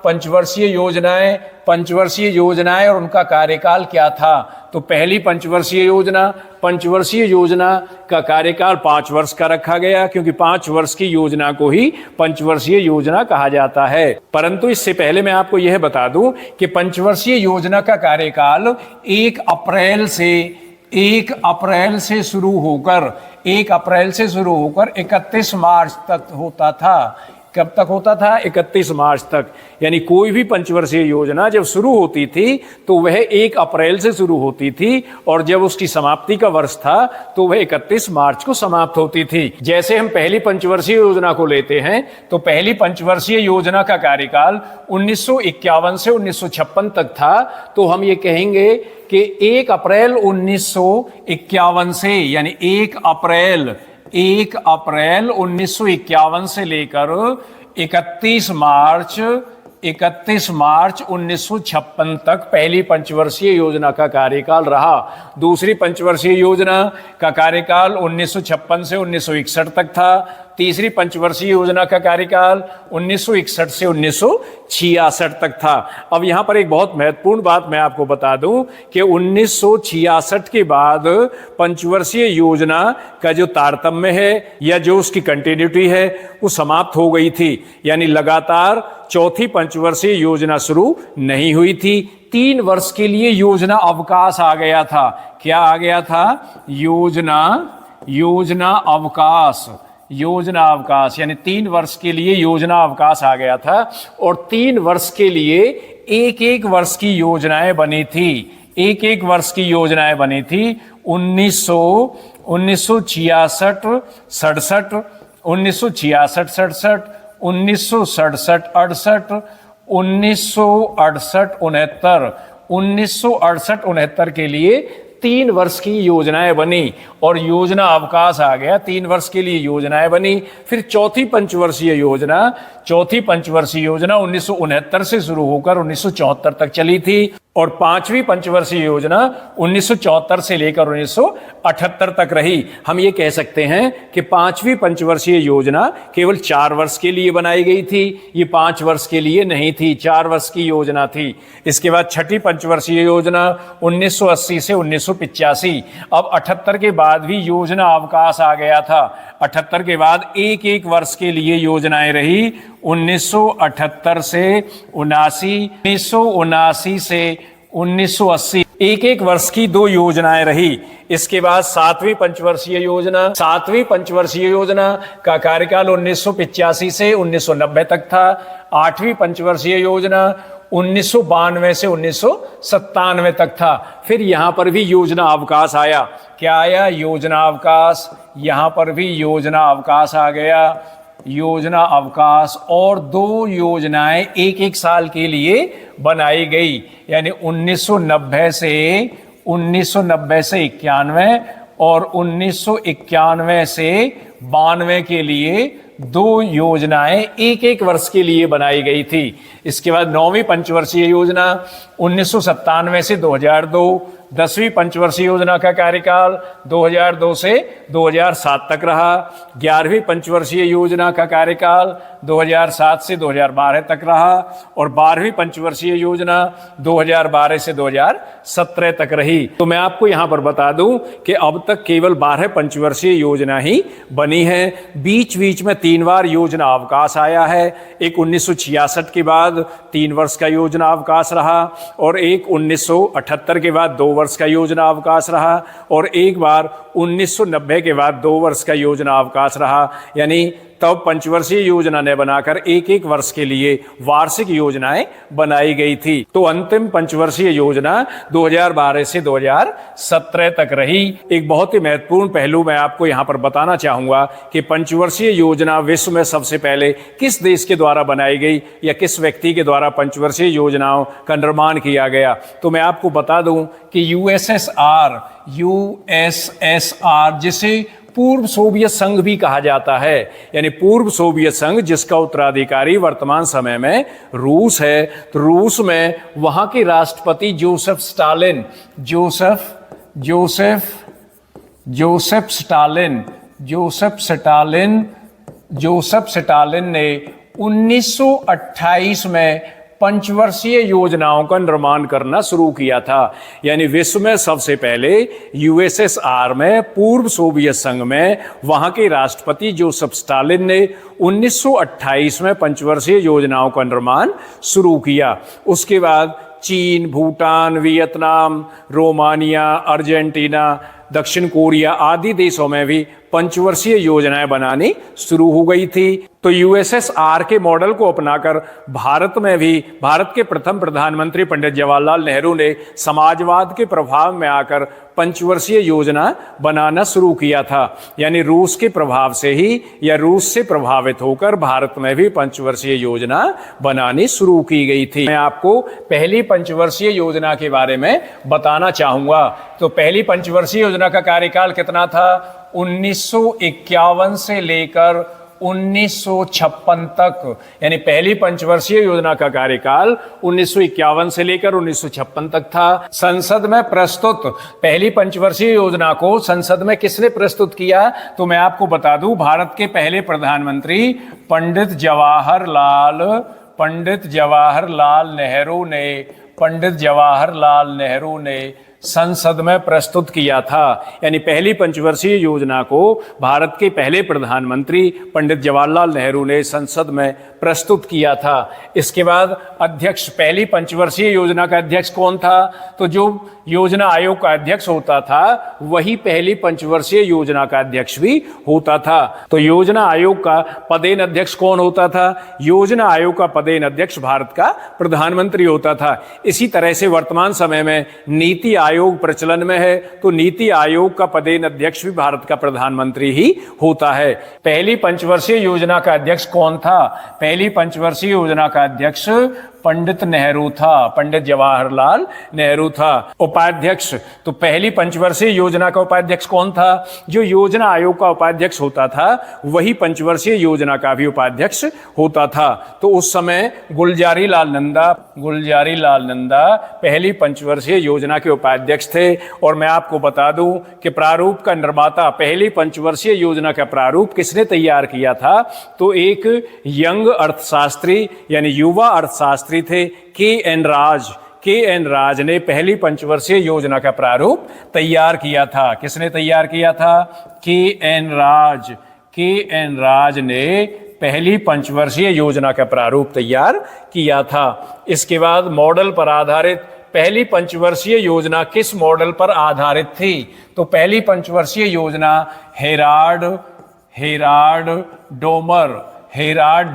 पंचवर्षीय योजनाएं और उनका कार्यकाल क्या था। तो पहली पंचवर्षीय योजना का कार्यकाल 5 वर्ष का रखा गया, क्योंकि 5 वर्ष की योजना को ही पंचवर्षीय योजना कहा जाता है। परंतु इससे पहले मैं आपको यह बता दूं कि पंचवर्षीय योजना का कार्यकाल 1 अप्रैल से शुरू होकर 31 मार्च तक होता था। कब तक होता था? 31 मार्च तक। यानी कोई भी पंचवर्षीय योजना जब शुरू होती थी तो वह 1 अप्रैल से शुरू होती थी, और जब उसकी समाप्ति का वर्ष था तो वह 31 मार्च को समाप्त होती थी। जैसे हम पहली पंचवर्षीय योजना को लेते हैं तो पहली पंचवर्षीय योजना का कार्यकाल 1951 से 1956 तक था। तो हम ये कहेंगे कि 1 अप्रैल 1951 से, यानी 1 अप्रैल 1951 से लेकर 31 मार्च 1956 तक पहली पंचवर्षीय योजना का कार्यकाल रहा। दूसरी पंचवर्षीय योजना का कार्यकाल 1956 से 1961 तक था। तीसरी पंचवर्षीय योजना का कार्यकाल 1961 से 1966 तक था। अब यहां पर एक बहुत महत्वपूर्ण बात मैं आपको बता दूं कि 1966 के बाद पंचवर्षीय योजना का जो तारतम्य है या जो उसकी कंटिन्यूटी है वो समाप्त हो गई थी। यानी लगातार चौथी पंचवर्षीय योजना शुरू नहीं हुई थी। 3 वर्ष के लिए योजना अवकाश आ गया था। क्या आ गया था? योजना अवकाश, यानी 3 वर्ष के लिए योजना अवकाश आ गया था, और 3 वर्ष के लिए एक वर्ष की योजनाएं बनी थी। 1966, 67, 1967, 68, 1968, 1969 के लिए 3 वर्ष की योजनाएं बनी और योजना अवकाश आ गया। 3 वर्ष के लिए योजनाएं बनी। फिर चौथी पंचवर्षीय योजना 1969 से शुरू होकर 1974 तक चली थी, और 5वीं पंचवर्षीय योजना 1974 से लेकर 1978 तक रही। हम ये कह सकते हैं कि 5वीं पंचवर्षीय योजना केवल 4 वर्ष के लिए बनाई गई थी। ये 5 वर्ष के लिए नहीं थी, 4 वर्ष की योजना थी। इसके बाद छठी पंचवर्षीय योजना 1980 से 1985। अब 78 के बाद भी योजना अवकाश आ गया था। 78 के बाद एक वर्ष के लिए योजनाएं रही। 1978 से 79, 1979 से 1980 एक वर्ष की 2 योजनाएं रही। इसके बाद 7वीं पंचवर्षीय योजना का कार्यकाल 1985 से 1990 तक था। 8वीं पंचवर्षीय योजना 1992 से 1997 तक था। फिर यहां पर भी योजना अवकाश आया। क्या आया? योजना अवकाश। यहां पर भी योजना अवकाश आ गया, योजना अवकाश, और 2 योजनाएं एक साल के लिए बनाई गई। यानी 1990 से 91 और 1991 से 92 के लिए 2 योजनाएं एक वर्ष के लिए बनाई गई थी। इसके बाद 9वीं पंचवर्षीय योजना 1997 से 2002। 10वीं पंचवर्षीय योजना का कार्यकाल 2002 से 2007 तक रहा। 11वीं पंचवर्षीय योजना का कार्यकाल 2007 से 2012 तक रहा, और 12वीं पंचवर्षीय योजना 2012 से 2017 तक रही। तो मैं आपको यहां पर बता दूं कि अब तक केवल 12 पंचवर्षीय योजना ही बनी है। बीच में 3 बार योजना अवकाश आया है। एक 1966 के बाद 3 वर्ष का योजना अवकाश रहा, और एक 1978 के बाद 2 वर्ष का योजना अवकाश रहा, और एक बार 1990 के बाद 2 वर्ष का योजना अवकाश रहा। यानी तब पंचवर्षीय योजना ने बनाकर एक वर्ष के लिए वार्षिक योजनाएं बनाई गई थी। तो अंतिम पंचवर्षीय योजना 2012 से 2017 तक रही। एक बहुत ही महत्वपूर्ण पहलू मैं आपको यहां पर बताना चाहूंगा कि पंचवर्षीय योजना विश्व में सबसे पहले किस देश के द्वारा बनाई गई या किस व्यक्ति के द्वारा पंचवर्षीय योजनाओं का निर्माण किया गया। तो मैं आपको बता दूं कि यूएसएसआर, जिसे पूर्व सोवियत संघ भी कहा जाता है, यानी पूर्व सोवियत संघ जिसका उत्तराधिकारी वर्तमान समय में रूस है। तो रूस में वहां के राष्ट्रपति जोसेफ स्टालिन ने 1928 में पंचवर्षीय योजनाओं का निर्माण करना शुरू किया था। यानी विश्व में सबसे पहले यूएसएसआर में, पूर्व सोवियत संघ में, वहां के राष्ट्रपति जोसेफ स्टालिन ने 1928 में पंचवर्षीय योजनाओं का निर्माण शुरू किया। उसके बाद चीन, भूटान, वियतनाम, रोमानिया, अर्जेंटीना, दक्षिण कोरिया आदि देशों में भी पंचवर्षीय योजनाएं बनानी शुरू हो गई थी। तो यूएसएसआर के मॉडल को अपनाकर भारत में भी भारत के प्रथम प्रधानमंत्री पंडित जवाहरलाल नेहरू ने समाजवाद के प्रभाव में आकर पंचवर्षीय योजना बनाना शुरू किया था। यानी रूस के प्रभाव से ही या रूस से प्रभावित होकर भारत में भी पंचवर्षीय योजना बनानी शुरू की गई थी। मैं आपको पहली पंचवर्षीय योजना के बारे में बताना चाहूंगा। तो पहली पंचवर्षीय योजना का कार्यकाल कितना था? 1951 से लेकर 1956 तक। यानी पहली पंचवर्षीय योजना का कार्यकाल 1951 से लेकर 1956 तक था। संसद में प्रस्तुत पहली पंचवर्षीय योजना को संसद में किसने प्रस्तुत किया? तो मैं आपको बता दूं, भारत के पहले प्रधानमंत्री पंडित जवाहरलाल नेहरू ने संसद में प्रस्तुत किया था। यानी पहली पंचवर्षीय योजना को भारत के पहले प्रधानमंत्री पंडित जवाहरलाल नेहरू ने संसद में प्रस्तुत किया था। इसके बाद अध्यक्ष, पहली पंचवर्षीय योजना का अध्यक्ष कौन था? तो जो योजना आयोग का अध्यक्ष होता था वही पहली पंचवर्षीय योजना का अध्यक्ष भी होता था। तो योजना आयोग का पदेन अध्यक्ष कौन होता था? योजना आयोग का पदेन अध्यक्ष भारत का प्रधानमंत्री होता था। इसी तरह से वर्तमान समय में नीति आयोग प्रचलन में है, तो नीति आयोग का पदेन अध्यक्ष भी भारत का प्रधानमंत्री ही होता है। पहली पंचवर्षीय योजना का अध्यक्ष कौन था? पहली पंचवर्षीय योजना का अध्यक्ष पंडित नेहरू था, पंडित जवाहरलाल नेहरू था। उपाध्यक्ष, तो पहली पंचवर्षीय योजना का उपाध्यक्ष कौन था? जो योजना आयोग का उपाध्यक्ष होता था वही पंचवर्षीय योजना का भी उपाध्यक्ष होता था। तो उस समय गुलजारी लाल नंदा पहली पंचवर्षीय योजना के उपाध्यक्ष थे। और मैं आपको बता दूं कि प्रारूप का निर्माता, पहली पंचवर्षीय योजना का प्रारूप किसने तैयार किया था? तो एक यंग अर्थशास्त्री यानी युवा अर्थशास्त्री थे के एन राज ने पहली पंचवर्षीय योजना का प्रारूप तैयार किया था। किसने तैयार किया था? के एन राज ने पहली पंचवर्षीय योजना का प्रारूप तैयार किया था। इसके बाद मॉडल पर आधारित पहली पंचवर्षीय योजना किस मॉडल पर आधारित थी? तो पहली पंचवर्षीय योजना हेराल्ड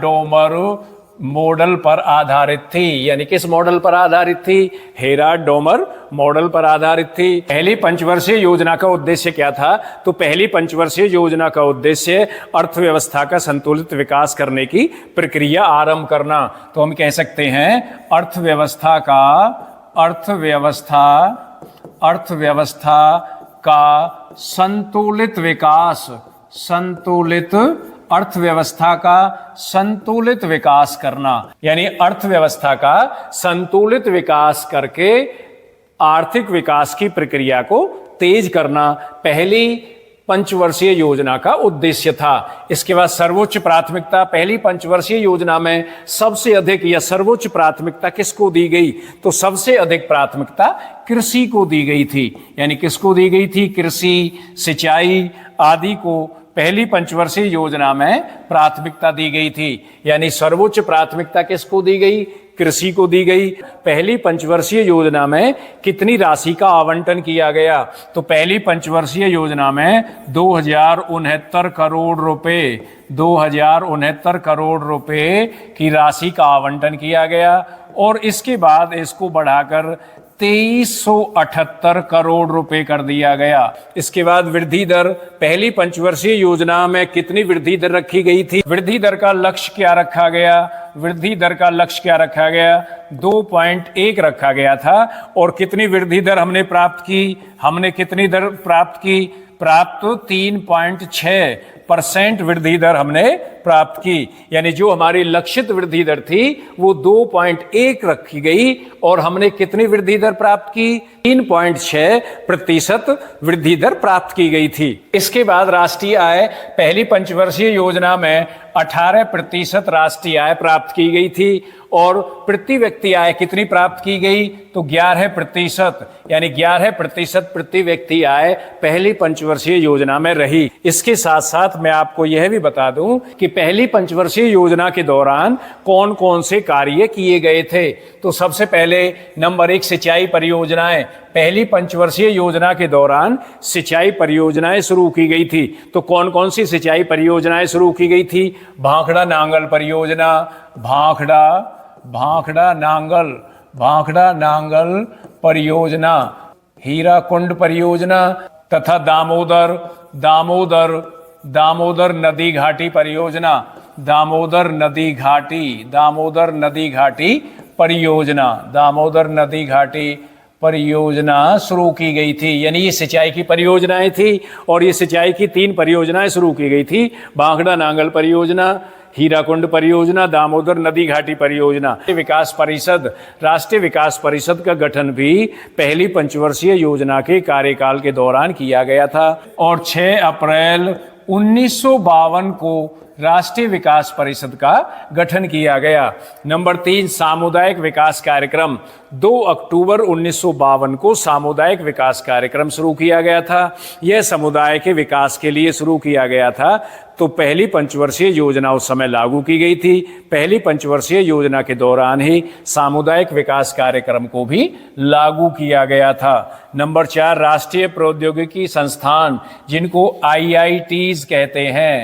डोमर मॉडल पर आधारित थी। यानी किस मॉडल पर आधारित थी? हेराल्ड डोमर मॉडल पर आधारित थी। पहली पंचवर्षीय योजना का उद्देश्य क्या था? तो पहली पंचवर्षीय योजना का उद्देश्य अर्थव्यवस्था का संतुलित विकास करने की प्रक्रिया आरंभ करना। तो हम कह सकते हैं अर्थव्यवस्था का संतुलित विकास करना। यानी अर्थव्यवस्था का संतुलित विकास करके आर्थिक विकास की प्रक्रिया को तेज करना पहली पंचवर्षीय योजना का उद्देश्य था। इसके बाद सर्वोच्च प्राथमिकता, पहली पंचवर्षीय योजना में सबसे अधिक या सर्वोच्च प्राथमिकता किसको दी गई? तो सबसे अधिक प्राथमिकता कृषि को दी गई थी। यानी किसको दी गई थी? कृषि, सिंचाई आदि को पहली पंचवर्षीय योजना में प्राथमिकता दी गई थी। यानी सर्वोच्च प्राथमिकता किसको दी गई? कृषि को दी गई। पहली पंचवर्षीय योजना में कितनी राशि का आवंटन किया गया? तो पहली पंचवर्षीय योजना में 2069 करोड़ रुपए की राशि का आवंटन किया गया। और इसके बाद इसको बढ़ाकर 2378 करोड़ रुपए कर दिया गया। इसके बाद वृद्धि दर, पहली पंचवर्षीय योजना में कितनी वृद्धि दर रखी गई थी? वृद्धि दर का लक्ष्य क्या रखा गया? 2.1 रखा गया था। और कितनी वृद्धि दर हमने प्राप्त की? हमने कितनी दर प्राप्त की? 3.6% वृद्धि दर हमने प्राप्त की, यानी जो हमारी लक्षित वृद्धि दर थी वो 2.1 रखी गई और हमने कितनी वृद्धि दर प्राप्त की? 3.6% वृद्धि दर प्राप्त की गई थी। इसके बाद राष्ट्रीय आय पहली पंचवर्षीय योजना में 18% राष्ट्रीय आय प्राप्त की गई थी और प्रति व्यक्ति आय कितनी प्राप्त की गई? तो 11%, यानी 11% प्रति व्यक्ति आय पहली पंचवर्षीय योजना में रही। इसके साथ साथ मैं आपको यह भी बता दूं कि पहली पंचवर्षीय योजना के दौरान कौन कौन से कार्य किए गए थे। तो सबसे पहले नंबर 1 सिंचाई परियोजनाएं। पहली पंचवर्षीय योजना के दौरान सिंचाई परियोजनाएं शुरू की गई थी। तो कौन कौन सी सिंचाई परियोजनाएं शुरू की गई थी? भाखड़ा नांगल परियोजना, भाखड़ा नांगल परियोजना, हीराकुंड परियोजना तथा दामोदर नदी घाटी परियोजना, दामोदर नदी घाटी परियोजना शुरू की गई थी। यानी ये सिंचाई की परियोजनाएं थी और ये सिंचाई की 3 परियोजनाएं शुरू की गई थी। भाखड़ा नांगल परियोजना, हीराकुंड परियोजना, दामोदर नदी घाटी परियोजना। राष्ट्रीय विकास परिषद का गठन भी पहली पंचवर्षीय योजना के कार्यकाल के दौरान किया गया था और 6 अप्रैल 1952 को राष्ट्रीय विकास परिषद का गठन किया गया। नंबर 3 सामुदायिक विकास कार्यक्रम। 2 अक्टूबर 1952 को सामुदायिक विकास कार्यक्रम शुरू किया गया था। यह समुदाय के विकास के लिए शुरू किया गया था। तो पहली पंचवर्षीय योजना उस समय लागू की गई थी। पहली पंचवर्षीय योजना के दौरान ही सामुदायिक विकास कार्यक्रम को भी लागू किया गया था। नंबर 4 राष्ट्रीय प्रौद्योगिकी संस्थान, जिनको IITs कहते हैं।